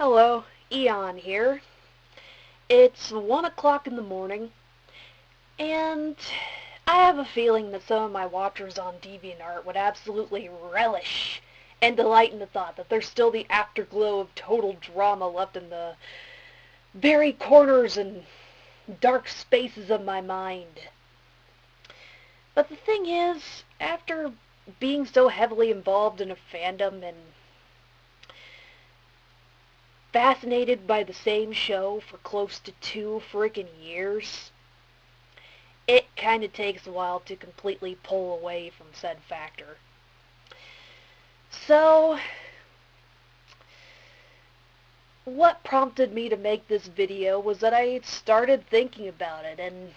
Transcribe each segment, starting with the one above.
Hello, Eon here. It's 1 o'clock in the morning, and I have a feeling that some of my watchers on DeviantArt would absolutely relish and delight in the thought that there's still the afterglow of total drama left in the very corners and dark spaces of my mind. But the thing is, after being so heavily involved in a fandom and fascinated by the same show for close to 2 freaking years, it kind of takes a while to completely pull away from said factor. So, what prompted me to make this video was that I started thinking about it, and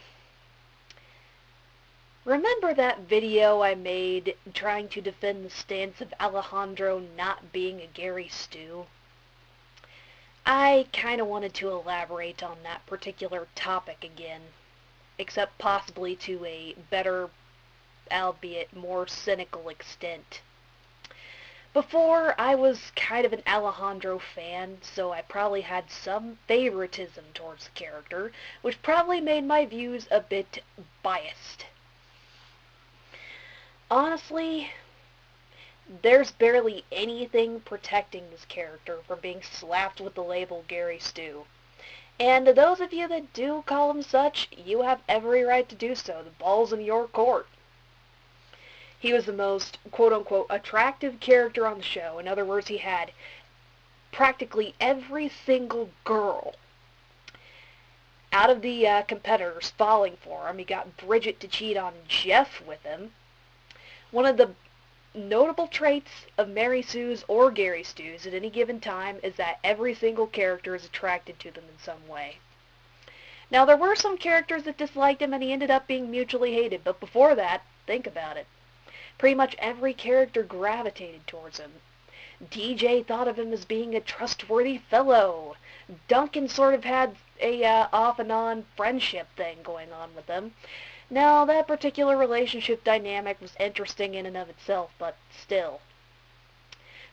remember that video I made trying to defend the stance of Alejandro not being a Gary Stu? I kind of wanted to elaborate on that particular topic again, except possibly to a better, albeit more cynical extent. Before, I was kind of an Alejandro fan, so I probably had some favoritism towards the character, which probably made my views a bit biased. Honestly, there's barely anything protecting this character from being slapped with the label Gary Stu. And to those of you that do call him such, you have every right to do so. The ball's in your court. He was the most, quote-unquote, attractive character on the show. In other words, he had practically every single girl out of the competitors falling for him. He got Bridget to cheat on Jeff with him. One of the notable traits of Mary Sue's or Gary Stu's at any given time is that every single character is attracted to them in some way. Now, there were some characters that disliked him and he ended up being mutually hated, but before that, think about it. Pretty much every character gravitated towards him. DJ thought of him as being a trustworthy fellow. Duncan sort of had a off and on friendship thing going on with him. Now, that particular relationship dynamic was interesting in and of itself, but still.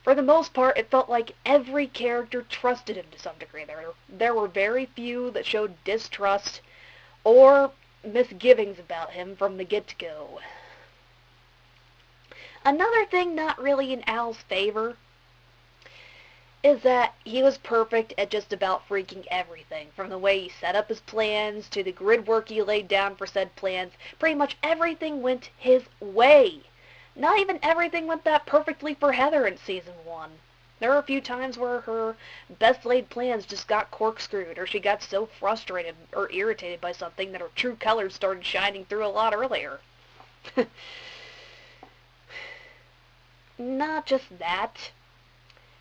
For the most part, it felt like every character trusted him to some degree. There were very few that showed distrust or misgivings about him from the get-go. Another thing not really in Al's favor is that he was perfect at just about freaking everything. From the way he set up his plans, to the grid work he laid down for said plans, pretty much everything went his way. Not even everything went that perfectly for Heather in Season 1. There were a few times where her best laid plans just got corkscrewed, or she got so frustrated or irritated by something that her true colors started shining through a lot earlier. Not just that.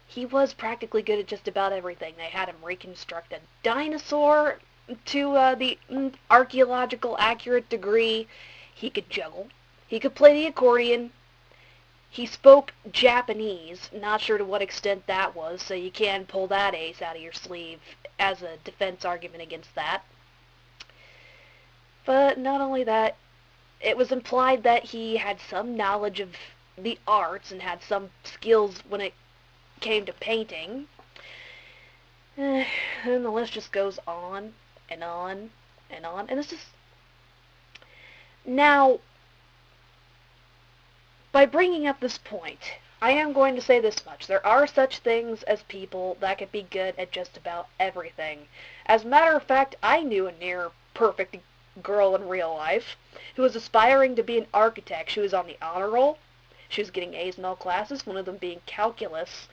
He was practically good at just about everything. They had him reconstruct a dinosaur to the archaeological accurate degree. He could juggle. He could play the accordion. He spoke Japanese. Not sure to what extent that was, so you can pull that ace out of your sleeve as a defense argument against that. But not only that, it was implied that he had some knowledge of the arts and had some skills when it came to painting. And the list just goes on and on and on. And it's just... Now, by bringing up this point, I am going to say this much. There are such things as people that can be good at just about everything. As a matter of fact, I knew a near-perfect girl in real life who was aspiring to be an architect. She was on the honor roll. She was getting A's in all classes, one of them being calculus.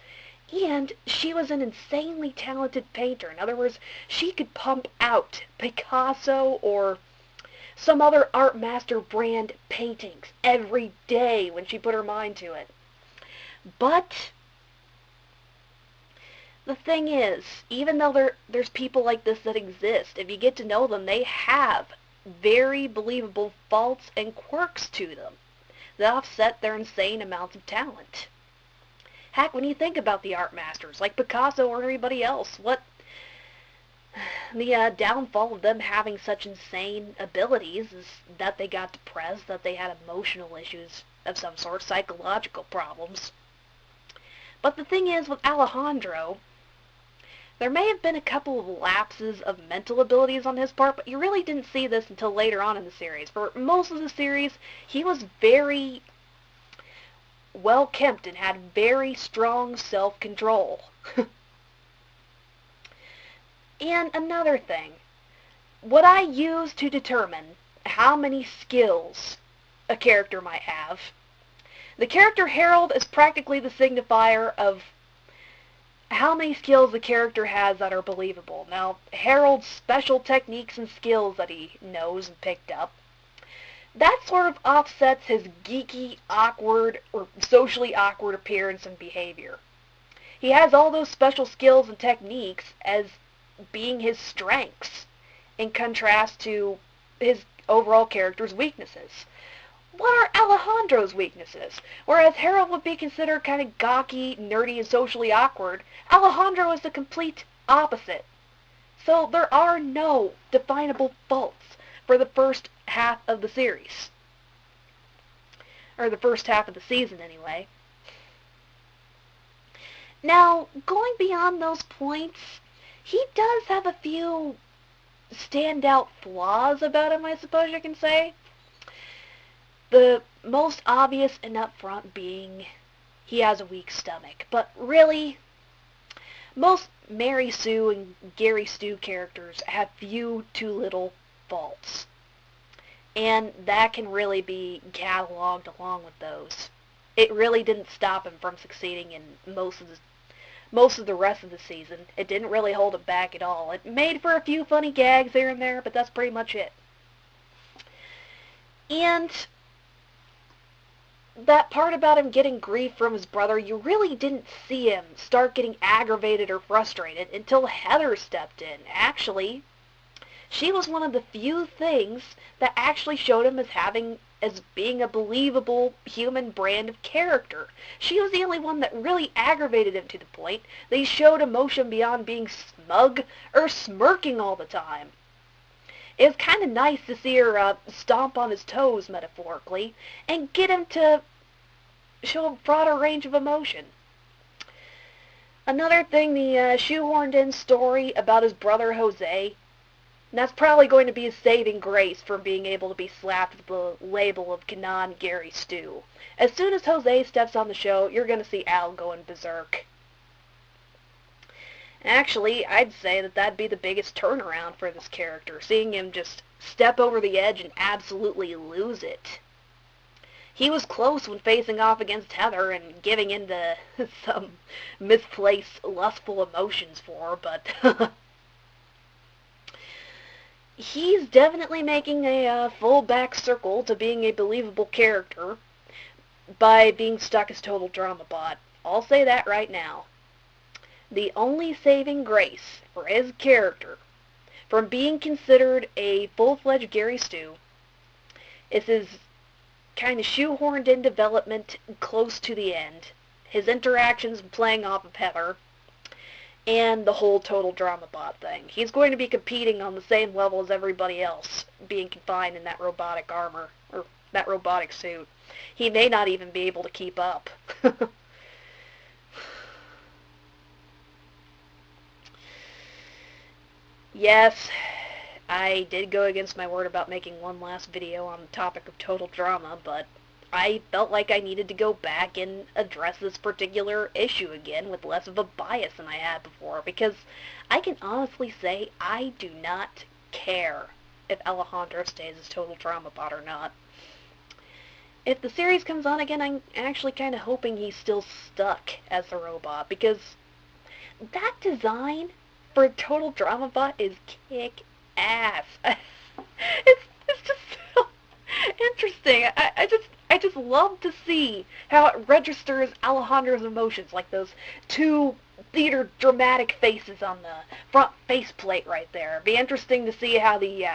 And she was an insanely talented painter. In other words, she could pump out Picasso or some other art master brand paintings every day when she put her mind to it. But the thing is, even though there's people like this that exist, if you get to know them, they have very believable faults and quirks to them that offset their insane amounts of talent. Heck, when you think about the art masters, like Picasso or anybody else, what the downfall of them having such insane abilities is that they got depressed, that they had emotional issues of some sort, psychological problems. But the thing is, with Alejandro, There may have been a couple of lapses of mental abilities on his part, but you really didn't see this until later on in the series. For most of the series, he was very well kept and had very strong self-control. And another thing, what I use to determine how many skills a character might have, the character Harold is practically the signifier of how many skills the character has that are believable. Now, Harold's special techniques and skills that he knows and picked up, that sort of offsets his geeky, awkward, or socially awkward appearance and behavior. He has all those special skills and techniques as being his strengths, in contrast to his overall character's weaknesses. What are Alejandro's weaknesses? Whereas Harold would be considered kind of gawky, nerdy, and socially awkward, Alejandro is the complete opposite. So there are no definable faults for the first half of the series. Or the first half of the season, anyway. Now, going beyond those points, he does have a few standout flaws about him, I suppose you can say. The most obvious and upfront being he has a weak stomach. But really, most Mary Sue and Gary Stu characters have few to little faults. And that can really be cataloged along with those. It really didn't stop him from succeeding in most of the rest of the season. It didn't really hold it back at all. It made for a few funny gags here and there, but that's pretty much it. And that part about him getting grief from his brother, you really didn't see him start getting aggravated or frustrated until Heather stepped in. Actually, she was one of the few things that actually showed him as being a believable human brand of character. She was the only one that really aggravated him to the point that he showed emotion beyond being smug or smirking all the time. It was kind of nice to see her stomp on his toes, metaphorically, and get him to show a broader range of emotion. Another thing, the shoehorned in story about his brother Jose, that's probably going to be a saving grace for being able to be slapped with the label of Kanan Gary Stu. As soon as Jose steps on the show, you're going to see Al going berserk. Actually, I'd say that that'd be the biggest turnaround for this character, seeing him just step over the edge and absolutely lose it. He was close when facing off against Heather and giving in to some misplaced lustful emotions for her, but he's definitely making a full back circle to being a believable character by being stuck as total drama bot. I'll say that right now. The only saving grace for his character from being considered a full-fledged Gary Stu is his kind of shoehorned in development close to the end, his interactions playing off of Heather, and the whole total drama bot thing. He's going to be competing on the same level as everybody else, being confined in that robotic armor, or that robotic suit. He may not even be able to keep up. Yes, I did go against my word about making one last video on the topic of total drama, but I felt like I needed to go back and address this particular issue again with less of a bias than I had before, because I can honestly say I do not care if Alejandro stays as total drama bot or not. If the series comes on again, I'm actually kind of hoping he's still stuck as the robot, because that design for a total drama bot is kick-ass. It's just so interesting. I just love to see how it registers Alejandro's emotions, like those two theater dramatic faces on the front faceplate right there. It'd be interesting to see how the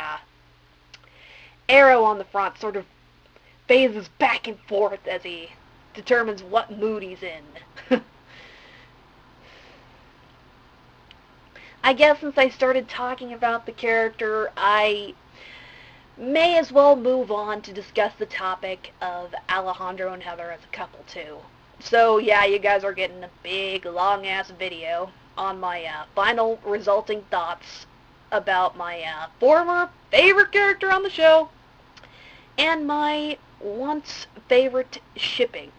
arrow on the front sort of phases back and forth as he determines what mood he's in. I guess since I started talking about the character, I may as well move on to discuss the topic of Alejandro and Heather as a couple too. So yeah, you guys are getting a big, long-ass video. on my final resulting thoughts about my former favorite character on the show and my once favorite shipping.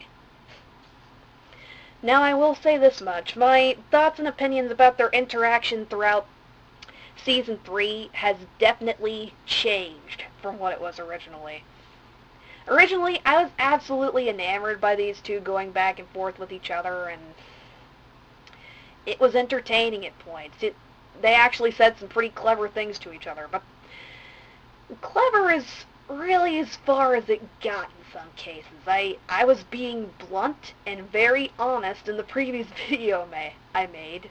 Now I will say this much, my thoughts and opinions about their interaction throughout Season 3 has definitely changed from what it was originally. Originally, I was absolutely enamored by these two going back and forth with each other, and it was entertaining at points. They actually said some pretty clever things to each other, but clever is really as far as it got in some cases. I was being blunt and very honest in the previous video I made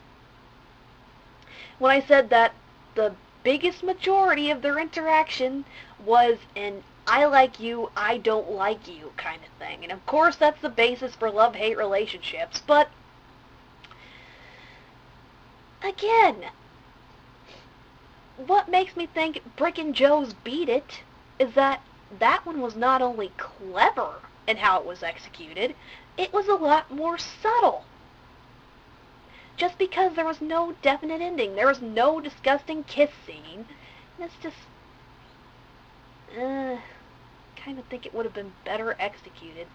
when I said that the biggest majority of their interaction was an I like you, I don't like you kind of thing. And of course that's the basis for love-hate relationships, but again, what makes me think Brickin' Joe's Beat It is that one was not only clever in how it was executed, it was a lot more subtle. Just because there was no definite ending, there was no disgusting kiss scene, and it's just, kind of think it would have been better executed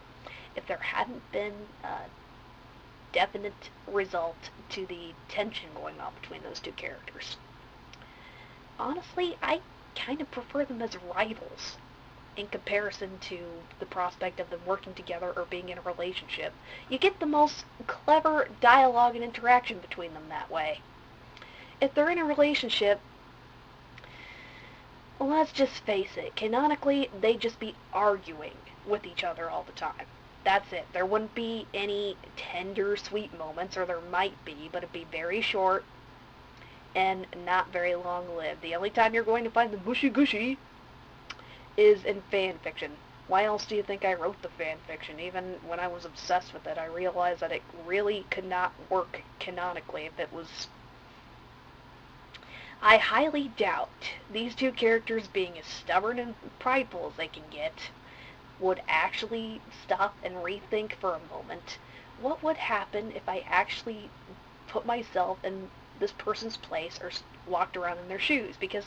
if there hadn't been a definite result to the tension going on between those two characters. Honestly, I kind of prefer them as rivals in comparison to the prospect of them working together or being in a relationship. You get the most clever dialogue and interaction between them that way. If they're in a relationship, let's just face it, canonically, they'd just be arguing with each other all the time. That's it. There wouldn't be any tender, sweet moments, or there might be, but it'd be very short and not very long-lived. The only time you're going to find the mushy-gushy is in fan fiction. Why else do you think I wrote the fan fiction? Even when I was obsessed with it, I realized that it really could not work canonically if it was... I highly doubt these two characters, being as stubborn and prideful as they can get, would actually stop and rethink for a moment what would happen if I actually put myself in this person's place or walked around in their shoes, because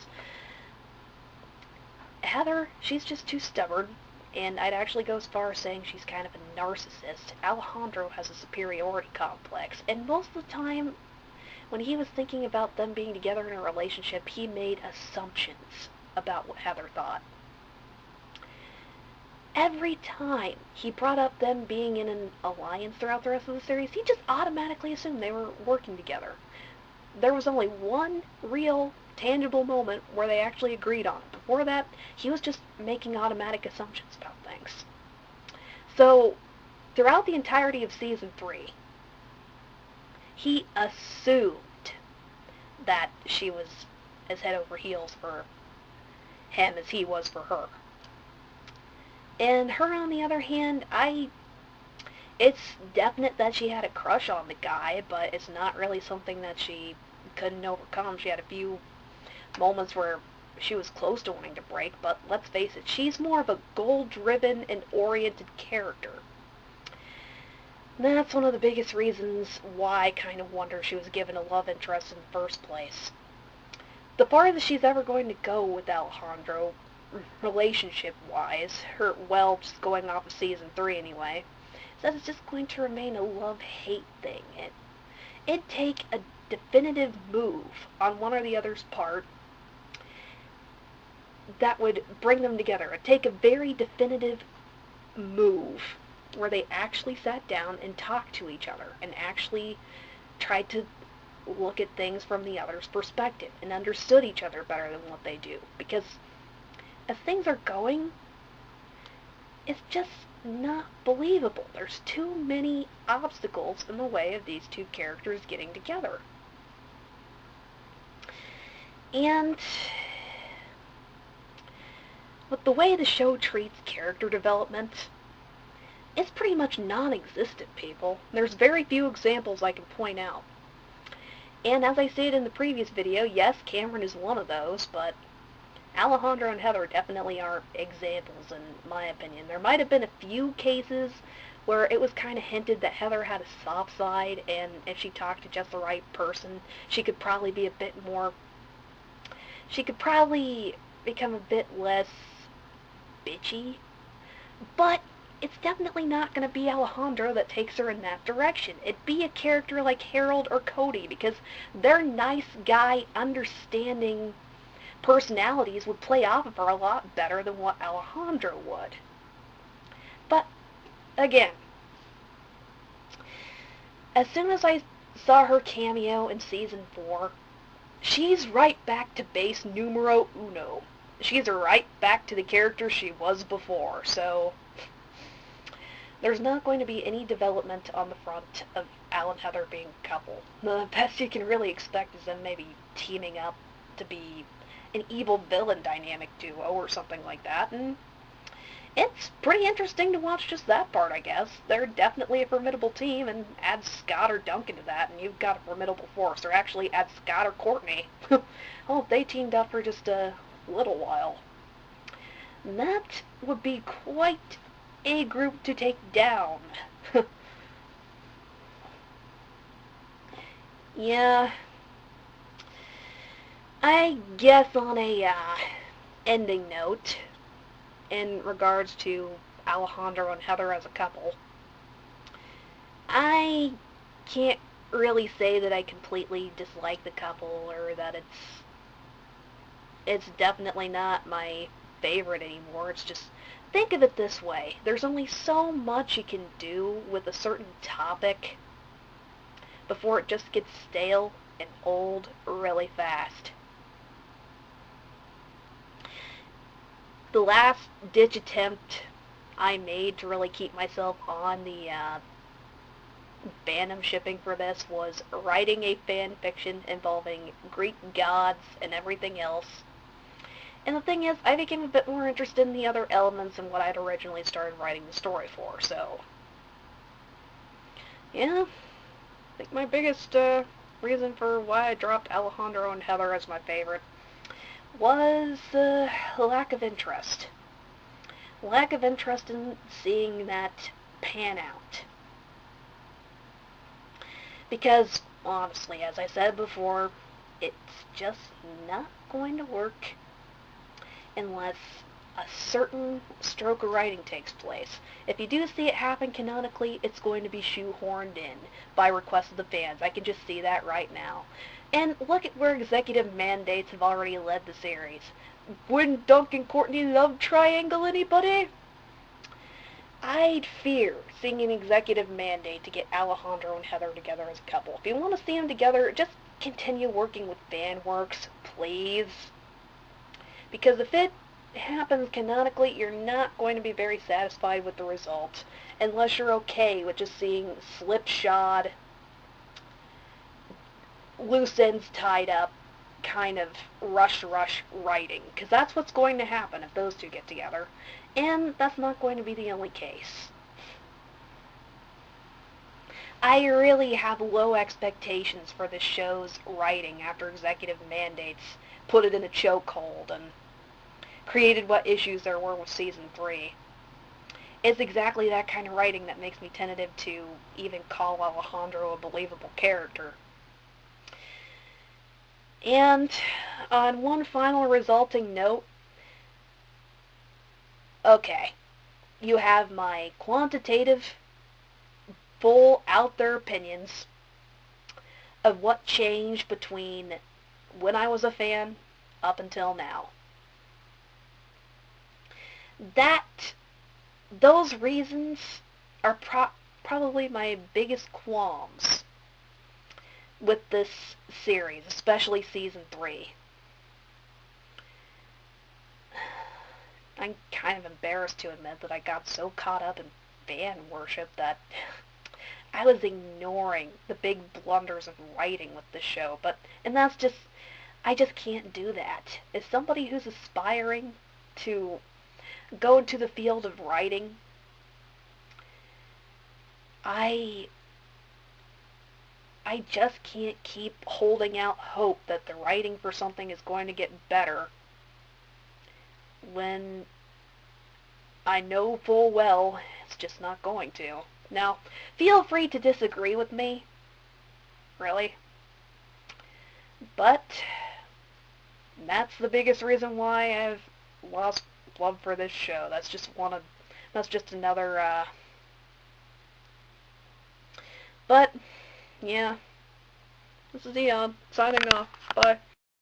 Heather, she's just too stubborn, and I'd actually go as far as saying she's kind of a narcissist. Alejandro has a superiority complex, and most of the time, when he was thinking about them being together in a relationship, he made assumptions about what Heather thought. Every time he brought up them being in an alliance throughout the rest of the series, he just automatically assumed they were working together. There was only one real, tangible moment where they actually agreed on it. Before that, he was just making automatic assumptions about things. So, throughout the entirety of Season 3, he assumed that she was as head over heels for him as he was for her. And her, on the other hand, it's definite that she had a crush on the guy, but it's not really something that she couldn't overcome. She had a few moments where she was close to wanting to break, but let's face it, she's more of a goal-driven and oriented character. That's one of the biggest reasons why I kind of wonder she was given a love interest in the first place. The farthest she's ever going to go with Alejandro, relationship-wise, just going off of Season 3 anyway, is that it's just going to remain a love-hate thing. It'd take a definitive move on one or the other's part that would bring them together. It'd take a very definitive move where they actually sat down and talked to each other and actually tried to look at things from the other's perspective and understood each other better than what they do. Because as things are going, it's just not believable. There's too many obstacles in the way of these two characters getting together. And with the way the show treats character development, it's pretty much non-existent, people. There's very few examples I can point out. And as I stated in the previous video, yes, Cameron is one of those, but Alejandro and Heather definitely aren't examples in my opinion. There might have been a few cases where it was kind of hinted that Heather had a soft side, and if she talked to just the right person, she could probably be a bit more, she could probably become a bit less bitchy. But it's definitely not going to be Alejandro that takes her in that direction. It'd be a character like Harold or Cody, because their nice guy, understanding personalities would play off of her a lot better than what Alejandro would. But, again, as soon as I saw her cameo in Season 4, she's right back to base numero uno. She's right back to the character she was before, so there's not going to be any development on the front of Al and Heather being a couple. The best you can really expect is them maybe teaming up to be an evil villain dynamic duo or something like that, and it's pretty interesting to watch just that part, I guess. They're definitely a formidable team, and add Scott or Duncan to that, and you've got a formidable force. Or actually, add Scott or Courtney. Oh, if they teamed up for just a little while. And that would be quite a group to take down. Yeah, I guess on a ending note, in regards to Alejandro and Heather as a couple, I can't really say that I completely dislike the couple, or that it's definitely not my favorite anymore. It's just, think of it this way. There's only so much you can do with a certain topic before it just gets stale and old really fast. The last ditch attempt I made to really keep myself on the fandom shipping for this was writing a fan fiction involving Greek gods and everything else. And the thing is, I became a bit more interested in the other elements than what I'd originally started writing the story for, so yeah, I think my biggest reason for why I dropped Alejandro and Heather as my favorite was lack of interest. Lack of interest in seeing that pan out. Because, honestly, as I said before, it's just not going to work unless a certain stroke of writing takes place. If you do see it happen canonically, it's going to be shoehorned in by request of the fans. I can just see that right now. And look at where executive mandates have already led the series. Wouldn't Dunk and Courtney love triangle anybody? I'd fear seeing an executive mandate to get Alejandro and Heather together as a couple. If you want to see them together, just continue working with FanWorks, please. Because if it happens canonically, you're not going to be very satisfied with the result, unless you're okay with just seeing slipshod, loose ends tied up, kind of rush writing. Because that's what's going to happen if those two get together. And that's not going to be the only case. I really have low expectations for this show's writing after executive mandates put it in a chokehold and created what issues there were with Season 3. It's exactly that kind of writing that makes me tentative to even call Alejandro a believable character. And on one final resulting note, okay, you have my quantitative, full, out-there opinions of what changed between when I was a fan up until now. Those reasons are probably my biggest qualms with this series, especially Season 3. I'm kind of embarrassed to admit that I got so caught up in fan worship that I was ignoring the big blunders of writing with this show, and that's just, I just can't do that. As somebody who's aspiring to go into the field of writing, I just can't keep holding out hope that the writing for something is going to get better when I know full well it's just not going to. Now, feel free to disagree with me, really, but that's the biggest reason why I've lost love for this show. That's just another, but, yeah, this is Eon, signing off, bye.